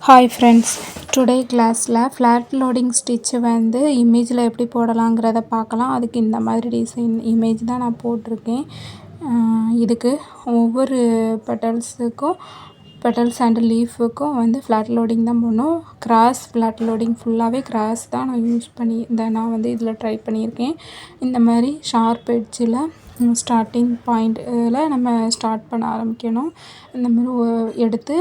Hi friends, today கிளாஸில் flat loading stitch வந்து இமேஜில் எப்படி போடலாங்கிறத பார்க்கலாம். அதுக்கு இந்த மாதிரி டிசைன் இமேஜ் தான் நான் போட்டிருக்கேன். இதுக்கு ஒவ்வொரு பெட்டல்ஸ் அண்ட் லீஃபுக்கும் வந்து ஃப்ளாட் லோடிங் தான் போடணும். கிராஸ் ஃப்ளாட் லோடிங் ஃபுல்லாகவே கிராஸ் தான் நான் வந்து இதில் ட்ரை பண்ணியிருக்கேன். இந்த மாதிரி ஷார்ப் எட்ஜில் ஸ்டார்டிங் பாயிண்டில் நம்ம ஸ்டார்ட் பண்ண ஆரம்பிக்கணும். இந்த மாதிரி எடுத்து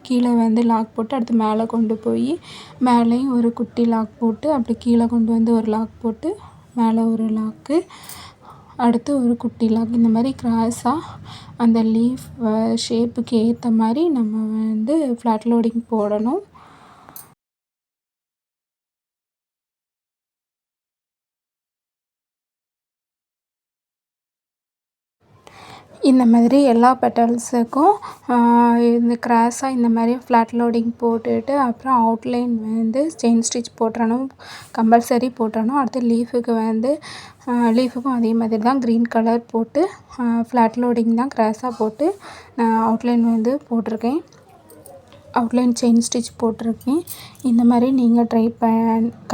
கீழே வந்து லாக் போட்டு அடுத்து மேலே கொண்டு போய் மேலேயும் ஒரு குட்டி லாக் போட்டு அப்படி கீழே கொண்டு வந்து ஒரு லாக் போட்டு மேலே ஒரு லாக்கு, அடுத்து ஒரு குட்டி லாக், இந்த மாதிரி கிராஸாக அந்த லீஃப் ஷேப்புக்கு ஏற்ற மாதிரி நம்ம வந்து ஃப்ளாட் லோடிங் போடணும். இந்த மாதிரி எல்லா பெட்டல்ஸுக்கும் இந்த கிராஸாக இந்த மாதிரி ஃப்ளாட் லோடிங் போட்டுட்டு அப்புறம் அவுட்லைன் வந்து செயின் ஸ்டிச் போட்டுறணும், கம்பல்சரி போட்டுறணும். அடுத்து லீஃபுக்கும் அதே மாதிரி தான் க்ரீன் கலர் போட்டு ஃப்ளாட் லோடிங் தான் கிராஸாக போட்டு நான் அவுட்லைன் வந்து போட்டிருக்கேன். அவுட்லைன் செயின் ஸ்டிச் போட்டிருக்கேன். இந்த மாதிரி நீங்கள்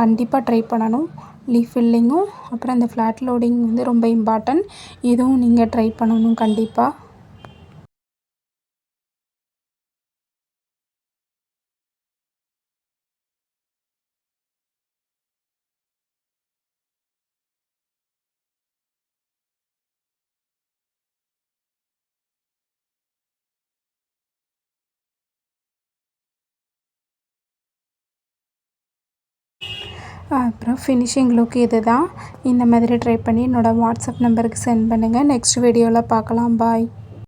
கண்டிப்பாக ட்ரை பண்ணணும். லீஃப் ஃபில்லிங்கும் அப்புறம் இந்த ஃப்ளாட் லோடிங் வந்து ரொம்ப இம்பார்ட்டன்ட். இதுவும் நீங்கள் ட்ரை பண்ணணும் கண்டிப்பாக. அப்புறம் ஃபினிஷிங் லுக் இது தான். இந்த மாதிரி ட்ரை பண்ணி என்னோடய வாட்ஸ்அப் நம்பருக்கு சென்ட் பண்ணுங்கள். நெக்ஸ்ட் வீடியோவில் பார்க்கலாம். பாய்.